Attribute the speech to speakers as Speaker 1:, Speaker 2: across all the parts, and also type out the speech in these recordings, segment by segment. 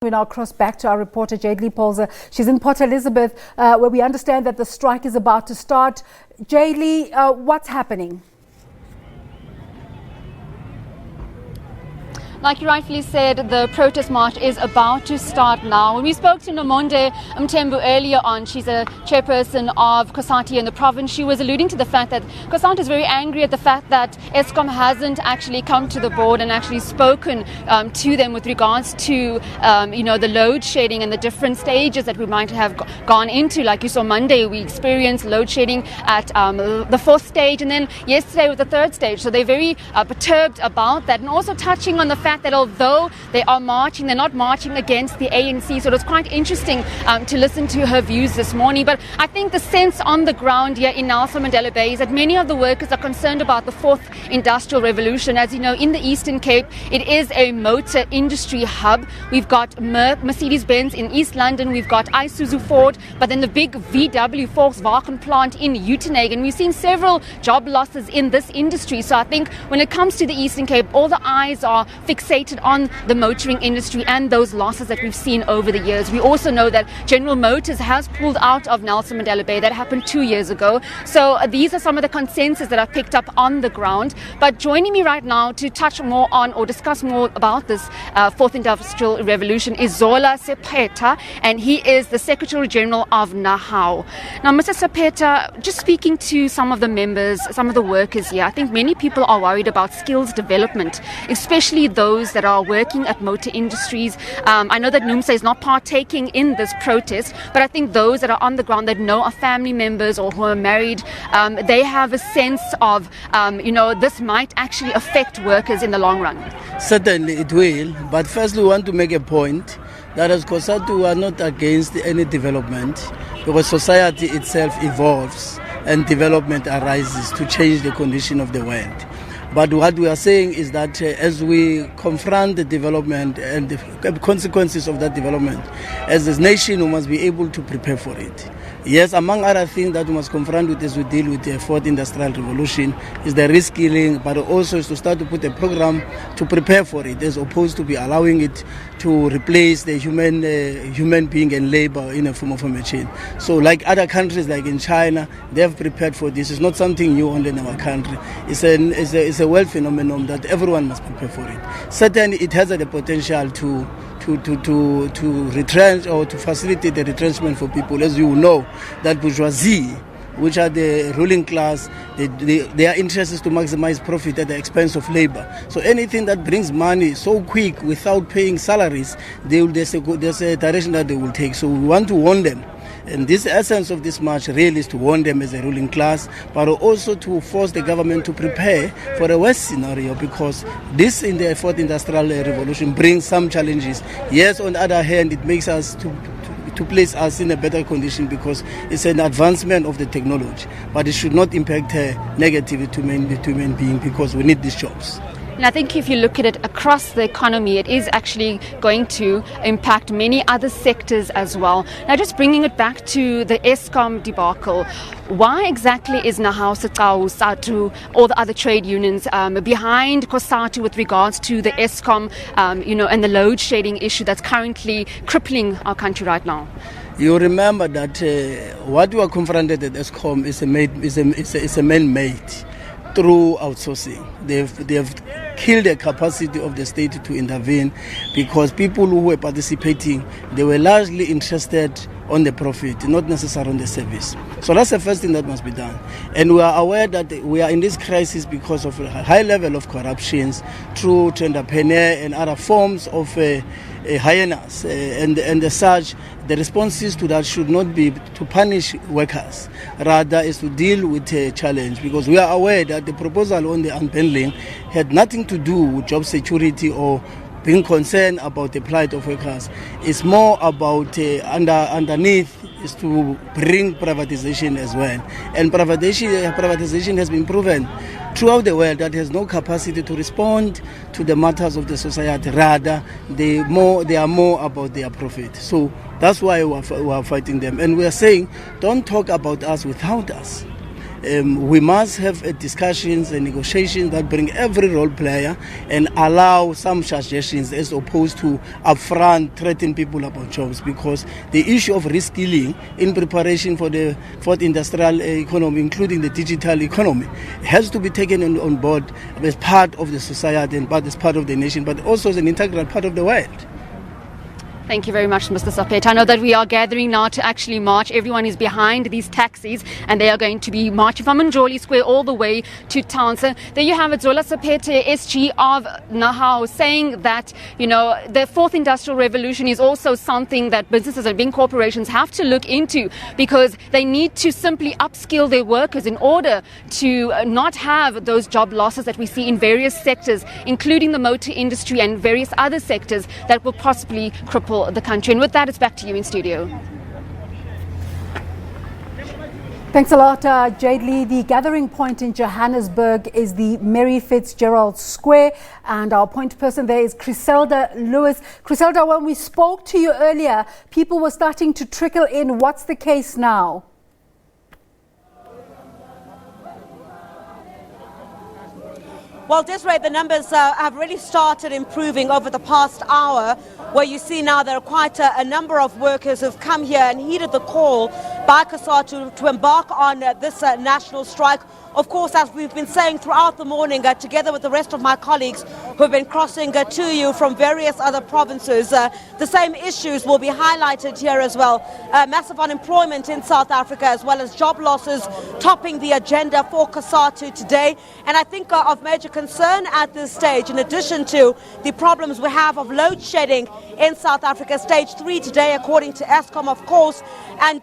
Speaker 1: We now cross back to our reporter Jayed-Leigh Paulse. She's in Port Elizabeth, where we understand that the strike is about to start. Jayed-Leigh, what's happening?
Speaker 2: Like you rightfully said, the protest march is about to start now. When we spoke to Nomonde Mthembu earlier on, she's a chairperson of Cosatu in the province, she was alluding to the fact that Cosatu is very angry at the fact that Eskom hasn't actually come to the board and actually spoken to them with regards to, the load shedding and the different stages that we might have gone into. Like you saw Monday, we experienced load shedding at the fourth stage, and then yesterday with the third stage. So they're very perturbed about that, and also touching on the fact that although they are marching, they're not marching against the ANC. So it was quite interesting to listen to her views this morning. But I think the sense on the ground here in Nelson Mandela Bay is that many of the workers are concerned about the fourth industrial revolution. As you know, in the Eastern Cape, it is a motor industry hub. We've got Mercedes-Benz in East London, we've got Isuzu Ford, but then the big VW Volkswagen plant in Uitenhage. And we've seen several job losses in this industry. So I think when it comes to the Eastern Cape, all the eyes are fixated on the motoring industry and those losses that we've seen over the years. We also know that General Motors has pulled out of Nelson Mandela Bay. That happened 2 years ago. So these are some of the consensus that I've picked up on the ground. But joining me right now to touch more on or discuss more about this fourth industrial revolution is Zola Sepeta, and he is the Secretary General of NAHAO. Now, Mr. Sepeta, just speaking to some of the members, some of the workers here, I think many people are worried about skills development, especially those that are working at motor industries. I know that NUMSA is not partaking in this protest, but I think those that are on the ground that know are family members or who are married, they have a sense of, this might actually affect workers in the long run.
Speaker 3: Certainly it will, but first we want to make a point that as Cosatu we are not against any development, because society itself evolves and development arises to change the condition of the world. But what we are saying is that as we confront the development and the consequences of that development, as a nation we must be able to prepare for it. Yes, among other things that we must confront with as we deal with the fourth industrial revolution is the reskilling, but also is to start to put a program to prepare for it, as opposed to be allowing it to replace the human being and labor in a form of a machine. So like other countries, like in China, they have prepared for this. It's not something new only in our country. It's a world phenomenon that everyone must prepare for it. Certainly it has the potential to retrench or to facilitate the retrenchment for people. As you know, that bourgeoisie, which are the ruling class, their interest is to maximize profit at the expense of labor. So anything that brings money so quick without paying salaries, there's a direction that they will take. So we want to warn them. And this essence of this march really is to warn them as a ruling class, but also to force the government to prepare for a worse scenario, because this in the fourth industrial revolution brings some challenges. Yes, on the other hand, it makes us to place us in a better condition because it's an advancement of the technology, but it should not impact negatively to human being, because we need these jobs.
Speaker 2: And I think if you look at it across the economy, it is actually going to impact many other sectors as well. Now, just bringing it back to the Eskom debacle, why exactly is NAHAO, SABC, all the other trade unions behind Cosatu with regards to the Eskom, and the load shedding issue that's currently crippling our country right now?
Speaker 3: You remember that what we are confronted at Eskom is a man-made through outsourcing. They've killed the capacity of the state to intervene, because people who were participating, they were largely interested on the profit, not necessarily on the service. So that's the first thing that must be done. And we are aware that we are in this crisis because of a high level of corruptions through entrepreneur and other forms of hyenas. And as such, the responses to that should not be to punish workers, rather is to deal with a challenge, because we are aware that the proposal on the unbundling had nothing to do with job security or being concerned about the plight of workers. It's more about underneath is to bring privatization as well. And privatization has been proven throughout the world that has no capacity to respond to the matters of the society. Rather, they are more about their profit. So that's why we are fighting them. And we are saying, don't talk about us without us. We must have discussions and negotiations that bring every role player and allow some suggestions as opposed to upfront threaten people about jobs, because the issue of reskilling in preparation for the fourth industrial economy, including the digital economy, has to be taken on board as part of the society and as part of the nation, but also as an integral part of the world.
Speaker 2: Thank you very much, Mr. Sapet. I know that we are gathering now to actually march. Everyone is behind these taxis and they are going to be marching from Jayed-Leigh Square all the way to town. So there you have it, Zola Sapete, SG of Nahau, saying that, the fourth industrial revolution is also something that businesses and big corporations have to look into, because they need to simply upskill their workers in order to not have those job losses that we see in various sectors, including the motor industry and various other sectors that will possibly cripple the country. And with that, it's back to you in studio.
Speaker 1: Thanks a lot, Jayed-Leigh. The gathering point in Johannesburg is the Maritfitz Gerald Square, and our point person there is Chriselda Lewis. Chriselda, when we spoke to you earlier, people were starting to trickle in. What's the case now?
Speaker 4: Well, Desiree, the numbers have really started improving over the past hour, where you see now there are quite a number of workers who've come here and heeded the call by Cosatu to embark on this national strike. Of course, as we've been saying throughout the morning, together with the rest of my colleagues who have been crossing to you from various other provinces, the same issues will be highlighted here as well. Massive unemployment in South Africa, as well as job losses topping the agenda for Cosatu today. And I think of major concern at this stage, in addition to the problems we have of load shedding in South Africa, stage 3 today, according to Eskom, of course, and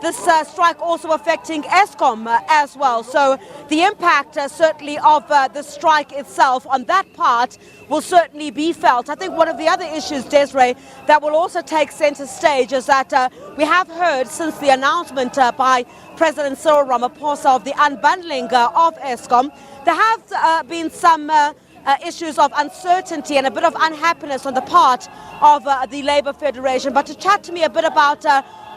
Speaker 4: this strike also affecting Eskom as well. So the impact certainly of the strike itself on that part will certainly be felt. I think one of the other issues, Desiree, that will also take centre stage is that we have heard since the announcement by President Cyril Ramaphosa of the unbundling of Eskom, there have been some issues of uncertainty and a bit of unhappiness on the part of the Labour Federation. But to chat to me a bit about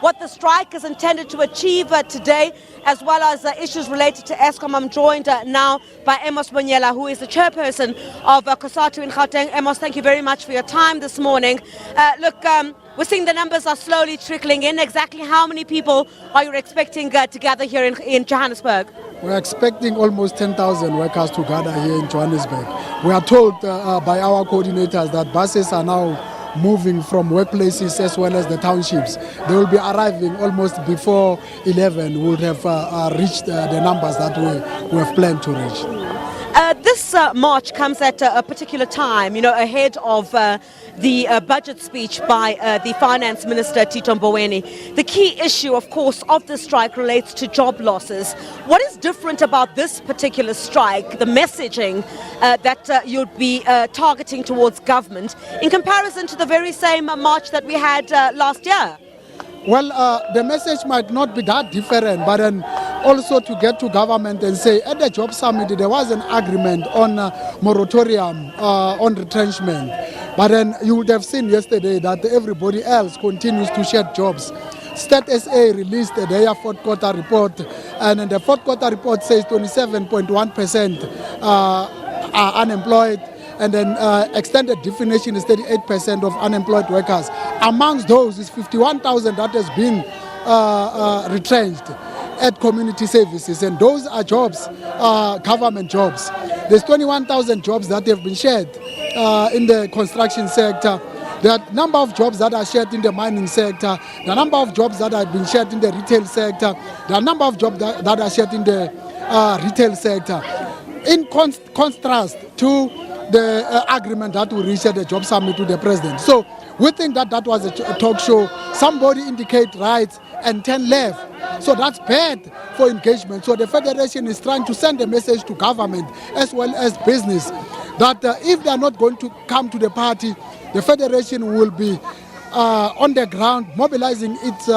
Speaker 4: what the strike is intended to achieve today, as well as issues related to Eskom, I'm joined now by Amos Monyela, who is the chairperson of Cosatu in Gauteng. Amos, thank you very much for your time this morning. We're seeing the numbers are slowly trickling in. Exactly how many people are you expecting to gather here in Johannesburg?
Speaker 5: We're expecting almost 10,000 workers to gather here in Johannesburg. We are told by our coordinators that buses are now moving from workplaces as well as the townships. They will be arriving almost before 11. We would have reached the numbers that we have planned to reach.
Speaker 4: This march comes at a particular time, ahead of the budget speech by the Finance Minister, Tito Mboweni. The key issue, of course, of the strike relates to job losses. What is different about this particular strike, the messaging that you'd be targeting towards government, in comparison to the very same march that we had last year?
Speaker 5: Well, the message might not be that different, but then also to get to government and say, at the job summit, there was an agreement on moratorium on retrenchment. But then you would have seen yesterday that everybody else continues to shed jobs. Stat SA released their fourth quarter report, and the fourth quarter report says 27.1% are unemployed. And then extended definition is 38% of unemployed workers. Amongst those is 51,000 that has been retrenched at community services, and those are jobs, government jobs. There's 21,000 jobs that have been shared in the construction sector. There are number of jobs that are shared in the mining sector. There are number of jobs that have been shared in the retail sector. There are number of jobs that are shared in the retail sector. In contrast to the agreement that we reached at the job summit with the president. So we think that that was a talk show. Somebody indicate right and 10 left. So that's bad for engagement. So the Federation is trying to send a message to government as well as business that if they are not going to come to the party, the Federation will be on the ground mobilizing its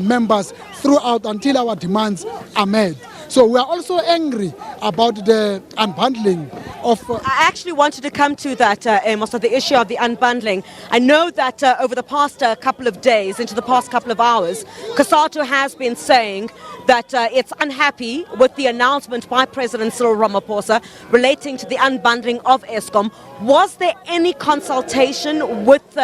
Speaker 5: members throughout until our demands are met. So we are also angry about the unbundling of...
Speaker 4: I actually wanted to come to that, Amos, the issue of the unbundling. I know that over the past couple of days, into the past couple of hours, Cosatu has been saying that it's unhappy with the announcement by President Cyril Ramaphosa relating to the unbundling of Eskom. Was there any consultation with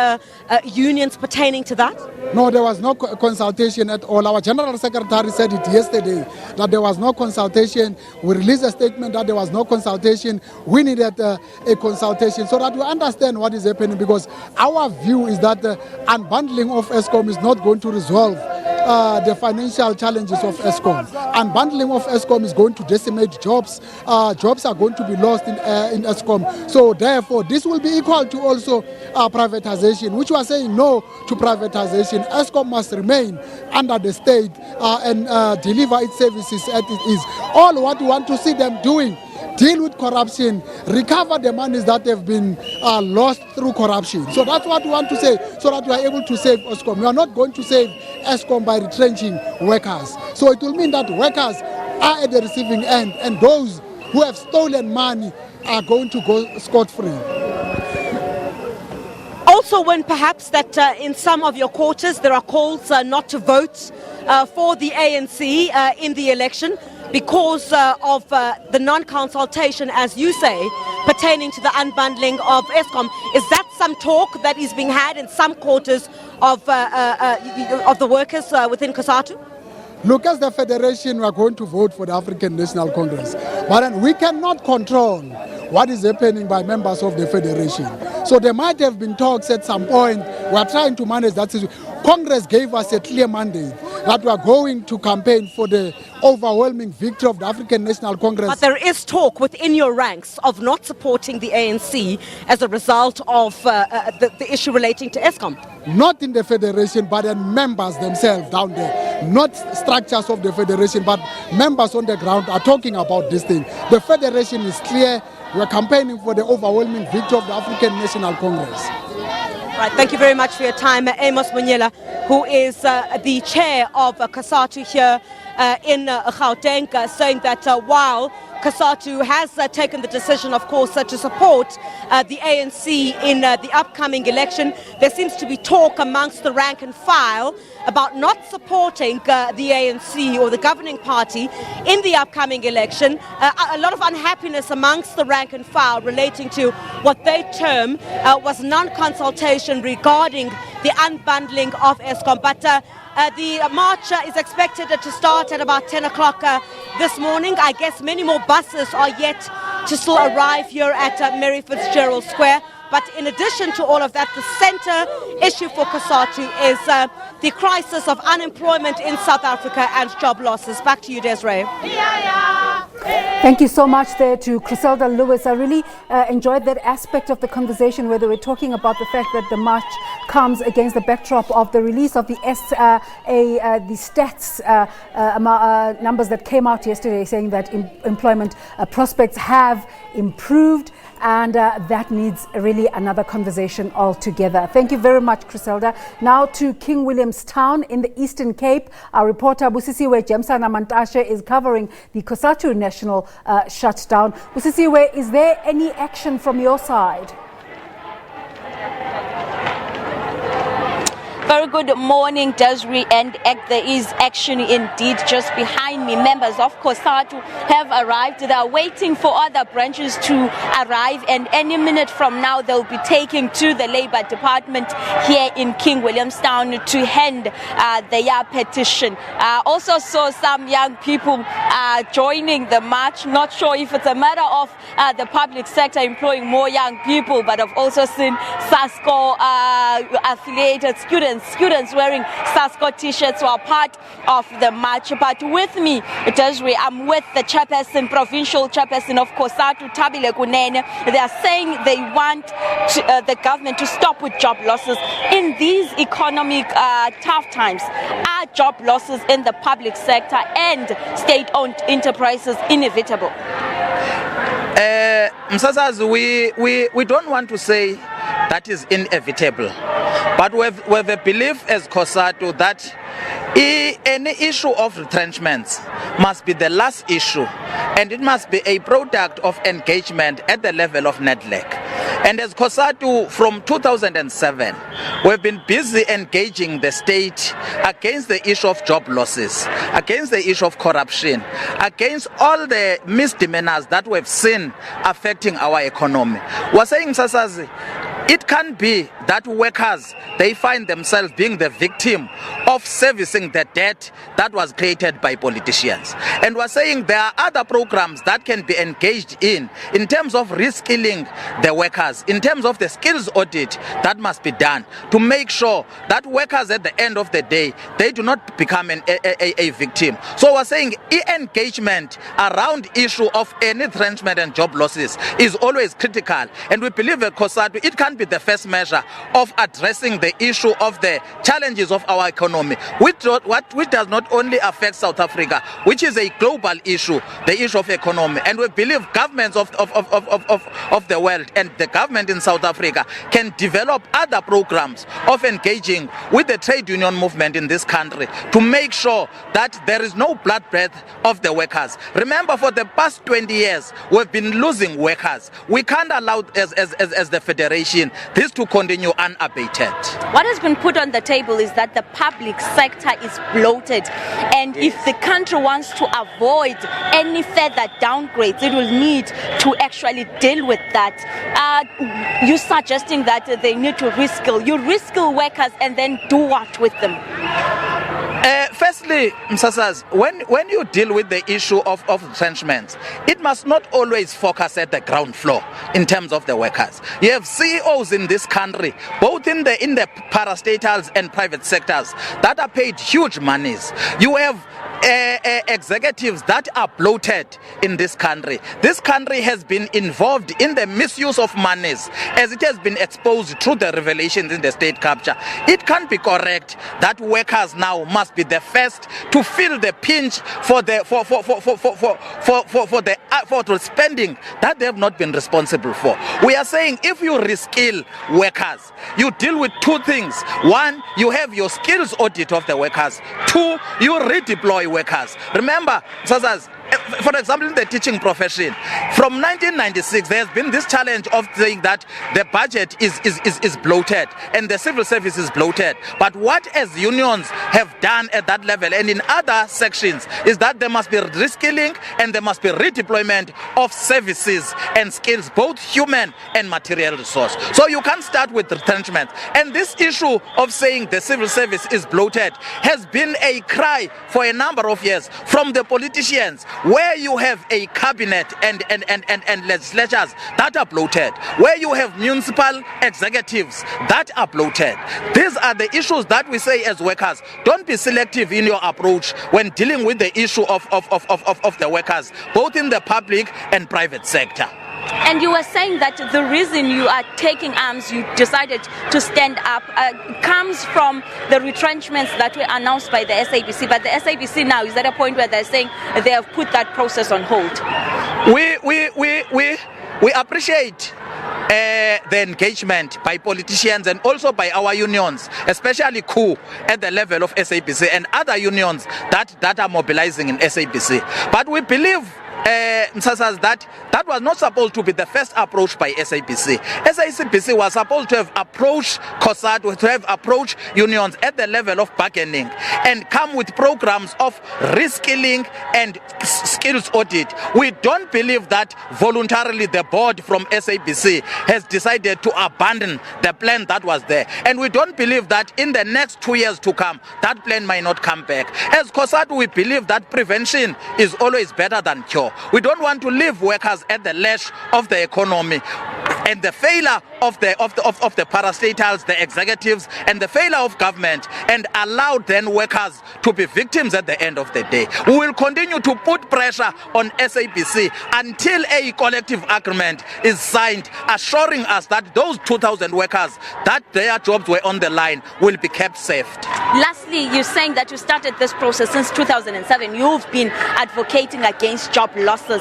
Speaker 4: unions pertaining to that?
Speaker 5: No, there was no consultation at all. Our General Secretary said it yesterday, that there was no consultation. We released a statement that there was no consultation. We needed a consultation so that we understand what is happening, because our view is that the unbundling of Eskom is not going to resolve the financial challenges of Eskom. Unbundling of Eskom is going to decimate jobs. Jobs are going to be lost in Eskom. So therefore, this will be equal to also privatization, which we are saying no to privatization. Eskom must remain under the state and deliver its services as it is. All what we want to see them doing: deal with corruption, recover the monies that have been lost through corruption. So that's what we want to say, so that we are able to save Eskom. We are not going to save Eskom by retrenching workers. So it will mean that workers are at the receiving end, and those who have stolen money are going to go scot-free.
Speaker 4: Also, when perhaps that in some of your quarters there are calls not to vote for the ANC in the election because of the non-consultation, as you say, pertaining to the unbundling of Eskom. Is that some talk that is being had in some quarters of the workers within Cosatu?
Speaker 5: Look, as the Federation, we are going to vote for the African National Congress. But then we cannot control what is happening by members of the Federation. So there might have been talks at some point. We are trying to manage that situation. Congress gave us a clear mandate that we are going to campaign for the overwhelming victory of the African National Congress.
Speaker 4: But there is talk within your ranks of not supporting the ANC as a result of the issue relating to Eskom.
Speaker 5: Not in the Federation, but in members themselves down there. Not structures of the Federation, but members on the ground are talking about this thing. The Federation is clear. We are campaigning for the overwhelming victory of the African National Congress.
Speaker 4: Right, thank you very much for your time. Amos Munyela, who is the chair of Cosatu here in Gauteng, saying that while Cosatu has taken the decision, of course, to support the ANC in the upcoming election, there seems to be talk amongst the rank and file about not supporting the ANC or the governing party in the upcoming election. A lot of unhappiness amongst the rank and file relating to what they term was non-consultation regarding the unbundling of Eskom. But the march is expected to start at about 10 o'clock this morning. I guess many more buses are yet to still arrive here at Maritfitz Gerald Square. But in addition to all of that, the center issue for Cosatu is the crisis of unemployment in South Africa and job losses. Back to you, Desiree.
Speaker 1: Thank you so much there to Chriselda Lewis. I really enjoyed that aspect of the conversation where they were talking about the fact that the march comes against the backdrop of the release of the the stats numbers that came out yesterday, saying that employment prospects have improved, and that needs really another conversation altogether. Thank you very much, Chriselda. Now to King Williamstown in the Eastern Cape. Our reporter Busisiwe Jemsana-Mantashe is covering the Cosatu national shutdown. Busisiwe, is there any action from your side?
Speaker 6: Very good morning, Desiree, and there is action indeed just behind me. Members of Cosatu have arrived. They are waiting for other branches to arrive, and any minute from now they'll be taken to the Labour Department here in King Williamstown to hand their petition. Also saw some young people joining the march. Not sure if it's a matter of the public sector employing more young people, but I've also seen SASCO affiliated students wearing SASCO t-shirts who are part of the march. But with me, Desiree, I'm with the chairperson, provincial chairperson of Cosatu, Tabile Kunene. They are saying they want the government to stop with job losses. In these economic tough times, are job losses in the public sector and state-owned enterprises inevitable?
Speaker 7: Msasazi, we don't want to say that is inevitable, but we have a belief as Cosatu that Any issue of retrenchments must be the last issue, and it must be a product of engagement at the level of NEDLEC. And as Cosatu, from 2007, we've been busy engaging the state against the issue of job losses, against the issue of corruption, against all the misdemeanors that we've seen affecting our economy. We're saying, Sasazi, it can be that workers, they find themselves being the victim of servicing the debt that was created by politicians. And we're saying there are other programs that can be engaged in terms of reskilling the workers, in terms of the skills audit that must be done to make sure that workers at the end of the day, they do not become a victim. So we're saying engagement around issue of any retrenchment and job losses is always critical. And we believe at Cosatu, it can be the first measure of addressing the issue of the challenges of our economy, which does not only affect South Africa, which is a global issue, the issue of economy. And we believe governments of the world and the government in South Africa can develop other programs of engaging with the trade union movement in this country to make sure that there is no bloodbath of the workers. Remember, for the past 20 years, we've been losing workers. We can't allow, as the Federation, this to continue unabated.
Speaker 6: What has been put on the table is that the public sector is bloated, and if the country wants to avoid any further downgrades, it will need to actually deal with that. You're suggesting that they need to reskill. You reskill workers and then do what with them?
Speaker 7: Firstly, Msasaz, when you deal with the issue of retrenchments, it must not always focus at the ground floor in terms of the workers. You have CEOs in this country, both in the parastatals and private sectors, that are paid huge monies. You have executives that are bloated in this country. This country has been involved in the misuse of monies as it has been exposed through the revelations in the state capture. It can't be correct that workers now must be the first to feel the pinch for the spending that they have not been responsible for. We are saying if you reskill workers, you deal with two things. One, you have your skills audit of the workers. Two, you redeploy workers. Remember, Sazas, for example, in the teaching profession, from 1996, there has been this challenge of saying that the budget is bloated and the civil service is bloated. But what as unions have done at that level and in other sections is that there must be reskilling and there must be redeployment of services and skills, both human and material resource. So you can't start with retrenchment. And this issue of saying the civil service is bloated has been a cry for a number of years from the politicians, where you have a cabinet and legislatures that are bloated, where you have municipal executives that are bloated. These are the issues that we say as workers. Don't be selective in your approach when dealing with the issue of the workers, both in the public and private sector.
Speaker 6: And you were saying that the reason you are taking arms, you decided to stand up, comes from the retrenchments that were announced by the SABC. But the SABC now is at a point where they're saying they have put that process on hold.
Speaker 7: We appreciate the engagement by politicians and also by our unions, especially COO at the level of SABC and other unions that are mobilizing in SABC. But we believe that was not supposed to be the first approach by SABC. SABC was supposed to have approached Cosatu, to have approached unions at the level of bargaining and come with programs of reskilling and skills audit. We don't believe that voluntarily the board from SABC has decided to abandon the plan that was there. And we don't believe that in the next 2 years to come, that plan might not come back. As Cosatu, we believe that prevention is always better than cure. We don't want to leave workers at the lash of the economy and the failure of the parastatals, the executives, and the failure of government, and allow then workers to be victims at the end of the day. We will continue to put pressure on SABC until a collective agreement is signed, assuring us that those 2,000 workers, that their jobs were on the line, will be kept safe.
Speaker 6: Lastly, you're saying that you started this process since 2007. You've been advocating against job losses.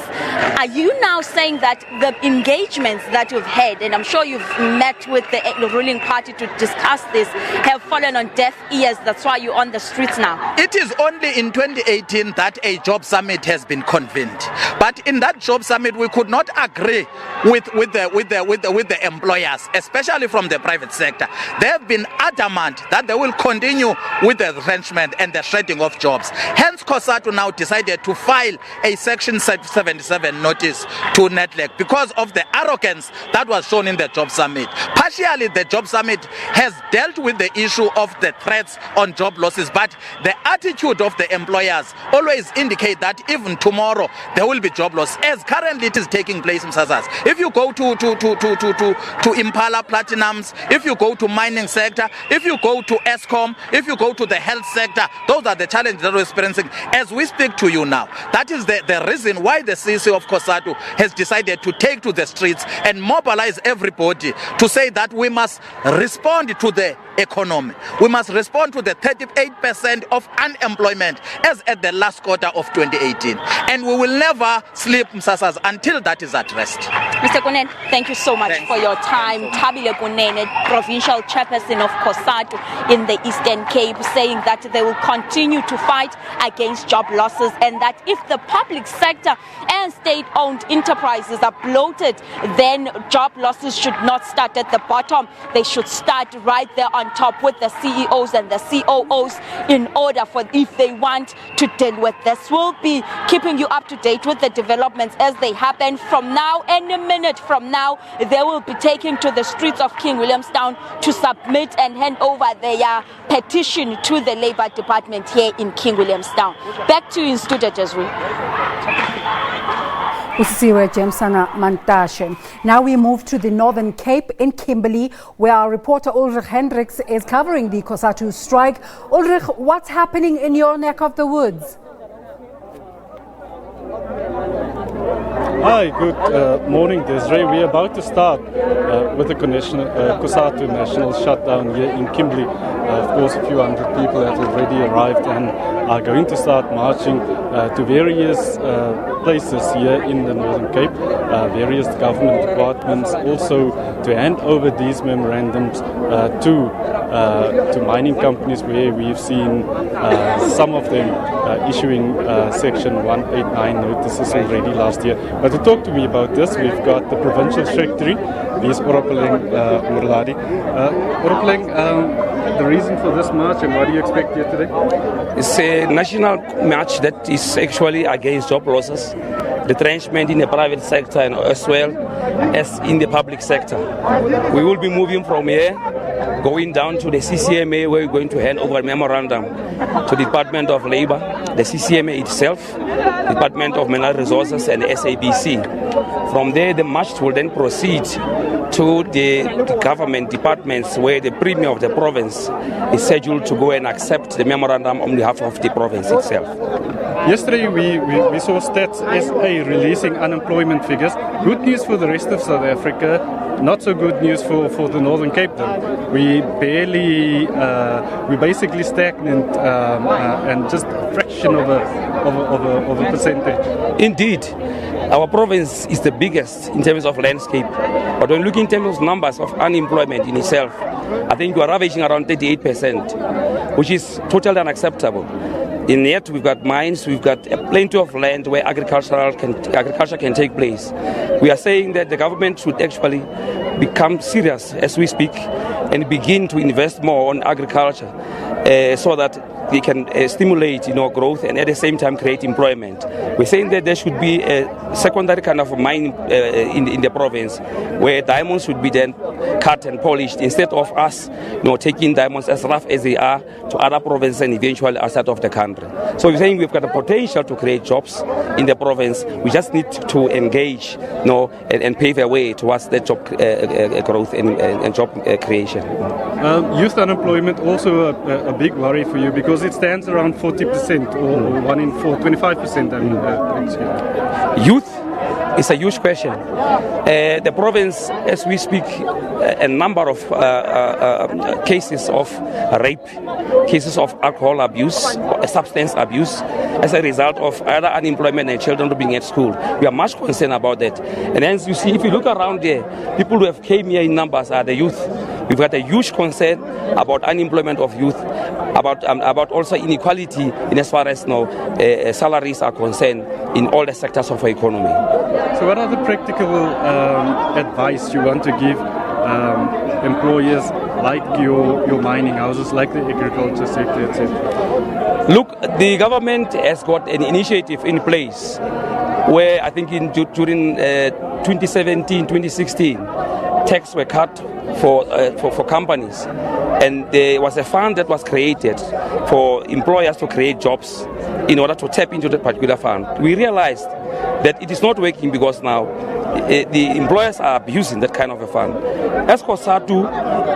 Speaker 6: Are you now saying that the engagements that you we've had, and I'm sure you've met with the ruling party to discuss this, have fallen on deaf ears. That's why you're on the streets now.
Speaker 7: It is only in 2018 that a job summit has been convened. But in that job summit, we could not agree with the employers, especially from the private sector. They have been adamant that they will continue with the retrenchment and the shredding of jobs. Hence, Cosatu now decided to file a Section 77 notice to Nedlec because of the arrogance that was shown in the job summit. Partially, the job summit has dealt with the issue of the threats on job losses, but the attitude of the employers always indicate that even tomorrow there will be job loss, as currently it is taking place in Msasas. If you go to Impala Platinums, if you go to mining sector, if you go to Eskom, if you go to the health sector, those are the challenges that we're experiencing as we speak to you now. That is the reason why the CC of Cosatu has decided to take to the streets and mobilize everybody to say that we must respond to the economy. We must respond to the 38% of unemployment as at the last quarter of 2018. And we will never sleep, Msasas, until that is addressed.
Speaker 6: Mr. Kunene, thank you so much for your time. Thabile Kunene, provincial chairperson of Cosatu in the Eastern Cape, saying that they will continue to fight against job losses and that if the public sector and state-owned enterprises are bloated, then job losses should not start at the bottom. They should start right there on top with the CEOs and the COOs in order for if they want to deal with this. We'll be keeping you up to date with the developments as they happen. From now, any minute from now, they will be taken to the streets of King Williamstown to submit and hand over their petition to the Labour Department here in King Williamstown. Back to you in studio, Jayed-Leigh.
Speaker 1: Busisiwe Jemsana-Mantashe. Now we move to the Northern Cape in Kimberly, where our reporter Ulrich Hendricks is covering the Cosatu strike. Ulrich, what's happening in your neck of the woods?
Speaker 8: Hi, good morning, Desiree. We're about to start with the Cosatu national shutdown here in Kimberley. Of course, a few hundred people have already arrived and are going to start marching to various places here in the Northern Cape, various government departments, also to hand over these memorandums to mining companies, where we've seen some of them issuing Section 189 notices already last year. But to talk to me about this, we've got the Provincial Secretary, Ms. Oropeleng Murladi. Oropeleng, the reason for this march and what do you expect here today?
Speaker 9: It's a national march that is actually against job losses, retrenchment in the private sector and as well as in the public sector. We will be moving from here, going down to the CCMA, where we're going to hand over a memorandum to the Department of Labour, the CCMA itself, Department of Mineral Resources and the SABC. From there, the march will then proceed to the government departments, where the Premier of the province is scheduled to go and accept the memorandum on behalf of the province itself.
Speaker 8: Yesterday we saw Stats SA releasing unemployment figures. Good news for the rest of South Africa, not so good news for the Northern Cape though. We're basically stagnant and just a fraction of a percentage.
Speaker 9: Indeed. Our province is the biggest in terms of landscape, but when looking in terms of numbers of unemployment in itself, I think we are ravaging around 38%, which is totally unacceptable. In yet we've got mines, we've got plenty of land where agriculture can take place. We are saying that the government should actually become serious as we speak and begin to invest more on agriculture so that they can stimulate growth and at the same time create employment. We're saying that there should be a secondary kind of mine in the province where diamonds should be then cut and polished instead of us taking diamonds as rough as they are to other provinces and eventually outside of the country. So we're saying we've got the potential to create jobs in the province. We just need to engage and pave a way towards that job growth and job creation.
Speaker 8: Youth unemployment also a big worry for you because it stands around 40% or 1 in 4, 25%.
Speaker 9: Youth It's a huge question. The province, as we speak, a number of cases of rape, cases of alcohol abuse, substance abuse, as a result of either unemployment and children not being at school. We are much concerned about that. And hence, you see, if you look around there, people who have came here in numbers are the youth. We've got a huge concern about unemployment of youth, about also inequality in as far as salaries are concerned in all the sectors of our economy.
Speaker 8: So what are the practical advice you want to give employers like your mining houses, like the agriculture sector, etc.?
Speaker 9: Look, the government has got an initiative in place where I think during 2017, 2016, tax were cut for companies, and there was a fund that was created for employers to create jobs in order to tap into that particular fund. We realized that it is not working because now the employers are abusing that kind of a fund. As Cosatu,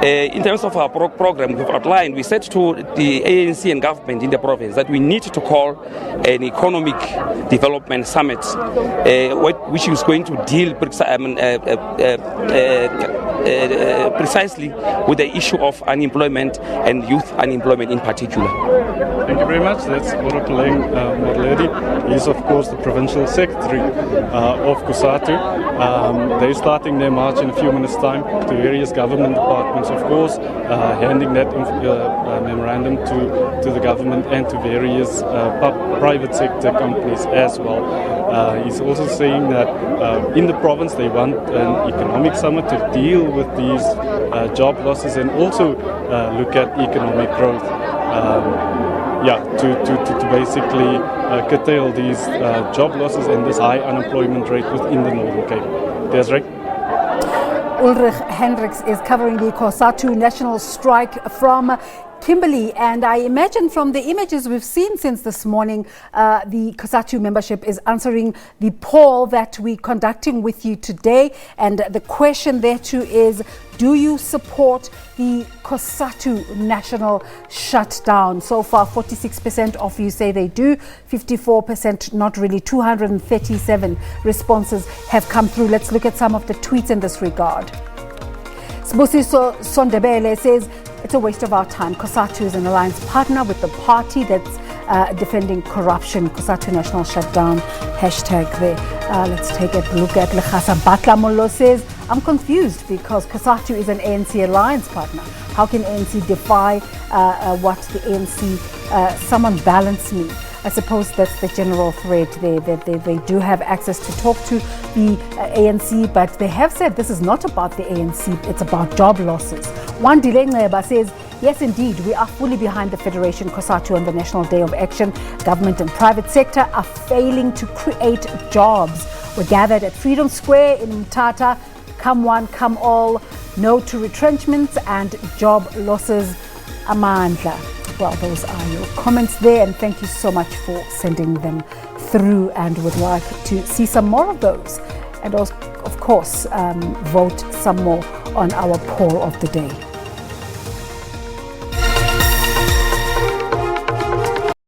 Speaker 9: in terms of our program we've outlined, we said to the ANC and government in the province that we need to call an economic development summit, which is going to deal precisely with the issue of unemployment and youth unemployment in particular.
Speaker 8: Thank you very much. That's Ulrich Hendricks. He is, of course, the provincial secretary of Cosatu. They're starting their march in a few minutes' time to various government departments, of course, handing that memorandum to the government and to various private sector companies as well. He's also saying that in the province they want an economic summit to deal with these job losses and also look at economic growth. To basically curtail these job losses and this high unemployment rate within the Northern Cape. There's right.
Speaker 1: Ulrich Hendricks is covering the Cosatu national strike from Kimberly, and I imagine from the images we've seen since this morning, the Cosatu membership is answering the poll that we're conducting with you today. And the question there too is, do you support the Cosatu national shutdown? So far, 46% of you say they do, 54% not really. 237 responses have come through. Let's look at some of the tweets in this regard. Busisiwe Sondebele says, it's a waste of our time. Cosatu is an alliance partner with the party that's defending corruption. Cosatu national shutdown, hashtag there. Let's take a look at Lechasa Batla Mollo says, I'm confused because Cosatu is an ANC alliance partner. How can ANC defy what the ANC, someone balance me? I suppose that's the general thread there, that they do have access to talk to the ANC, but they have said this is not about the ANC, it's about job losses. One Dilengeba says, yes, indeed, we are fully behind the Federation Cosatu on the National Day of Action. Government and private sector are failing to create jobs. We're gathered at Freedom Square in Mthatha. Come one, come all. No to retrenchments and job losses. Amandla. Well, those are your comments there, and thank you so much for sending them through, and would like to see some more of those. And also, of course, vote some more on our poll of the day.